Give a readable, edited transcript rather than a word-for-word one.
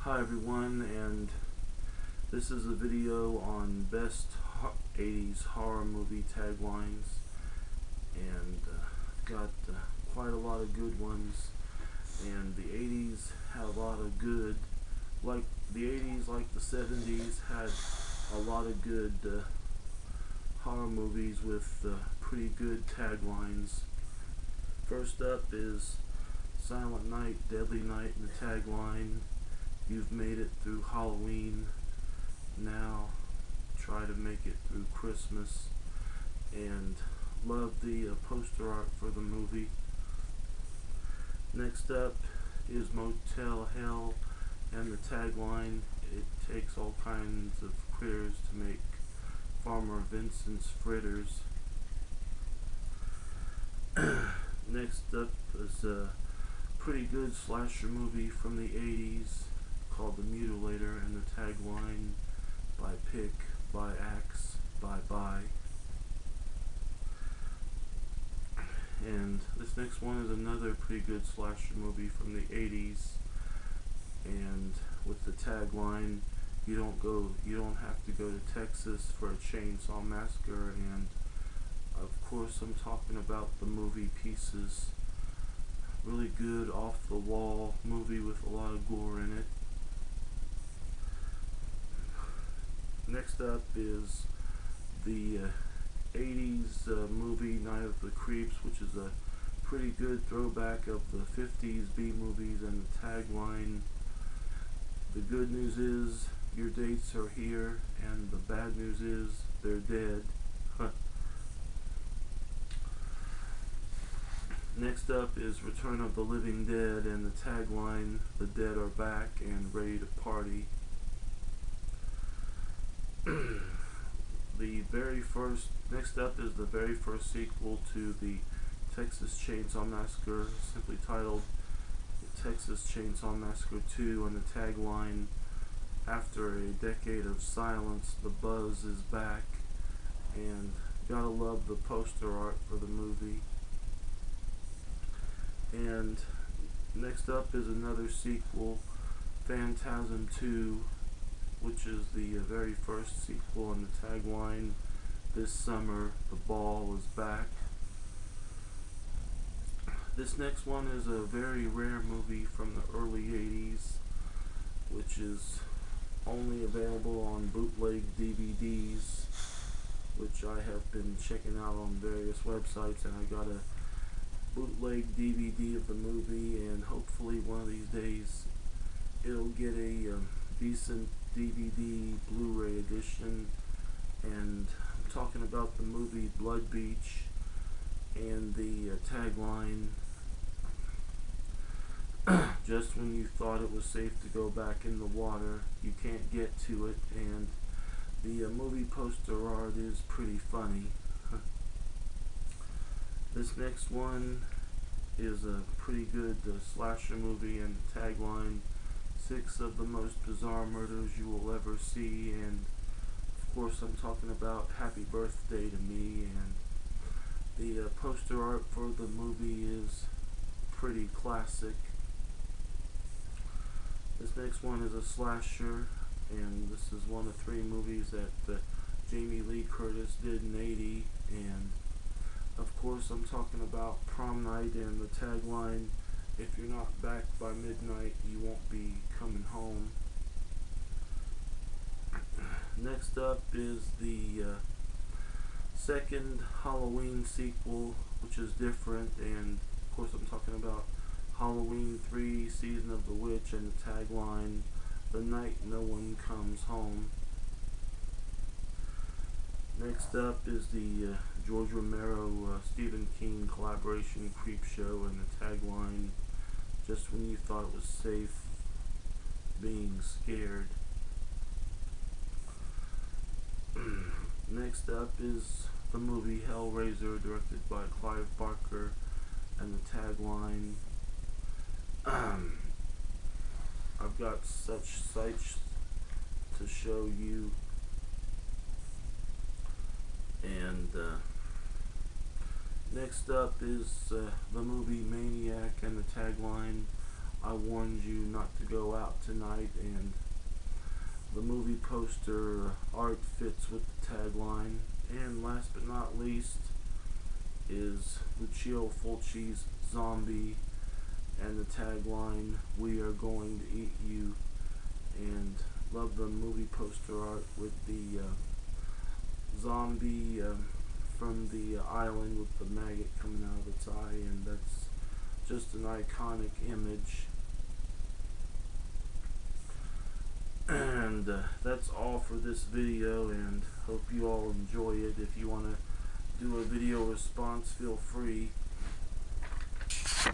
Hi everyone, and this is a video on best 80s horror movie taglines, and got quite a lot of good ones. And the 80s had a lot of good, like the 80s, like the 70s, had a lot of good horror movies with pretty good taglines. First up is Silent Night, Deadly Night, and the tagline: "You've made it through Halloween, now try to make it through Christmas." And love the poster art for the movie. Next up is Motel Hell, and the tagline: "It takes all kinds of critters to make Farmer Vincent's fritters." Next up is a pretty good slasher movie from the 80s called The Mutilator, and the tagline: "By pick, by axe, bye bye." And this next one is another pretty good slasher movie from the 80s, and with the tagline: "You don't have to go to Texas for a chainsaw massacre." And of course I'm talking about the movie Pieces. Really good off the wall movie with a lot of gore in it. Next up is the 80s movie Night of the Creeps, which is a pretty good throwback of the 50s B movies, and the tagline: "The good news is your dates are here, and the bad news is they're dead." Next up is Return of the Living Dead, and the tagline: "The dead are back and ready to party." Next up is the very first sequel to the Texas Chainsaw Massacre, simply titled Texas Chainsaw Massacre 2, and the tagline: "After a decade of silence, the buzz is back." And gotta love the poster art for the movie. And next up is another sequel, Phantasm 2, which is the very first sequel, and the tagline: "This summer, the ball is back." This next one is a very rare movie from the early 80s, which is only available on bootleg DVDs, which I have been checking out on various websites, and I got a bootleg DVD of the movie, and hopefully one of these days it'll get a decent DVD Blu-ray edition. And I'm talking about the movie Blood Beach, and the tagline: "Just when you thought it was safe to go back in the water, you can't get to it." And the movie poster art is pretty funny. This next one is a pretty good slasher movie, and the tagline: "6 of the most bizarre murders you will ever see." And of course I'm talking about Happy Birthday to Me, and the poster art for the movie is pretty classic. This next one is a slasher, and this is one of 3 movies that Jamie Lee Curtis did in '80, and of course I'm talking about Prom Night, and the tagline: "If you're not back by midnight, you won't be coming home." Next up is the second Halloween sequel, which is different, and of course I'm talking about Halloween 3, Season of the Witch, and the tagline: "The night no one comes home." Next up is the George Romero Stephen King collaboration Creepshow, and the tagline: "Just when you thought it was safe, being scared." Next up is the movie Hellraiser, directed by Clive Barker, and the tagline: "I've got such sights to show you." And next up is the movie Maniac, and the tagline: I warned you not to go out tonight, and the movie poster art fits with the tagline. And last but not least is Lucio Fulci's Zombie and the tagline, "We are going to eat you." And love the movie poster art with the zombie from the island with the maggot coming out of its eye, and that's just an iconic image. And that's all for this video, and hope you all enjoy it. If you want to do a video response, feel free.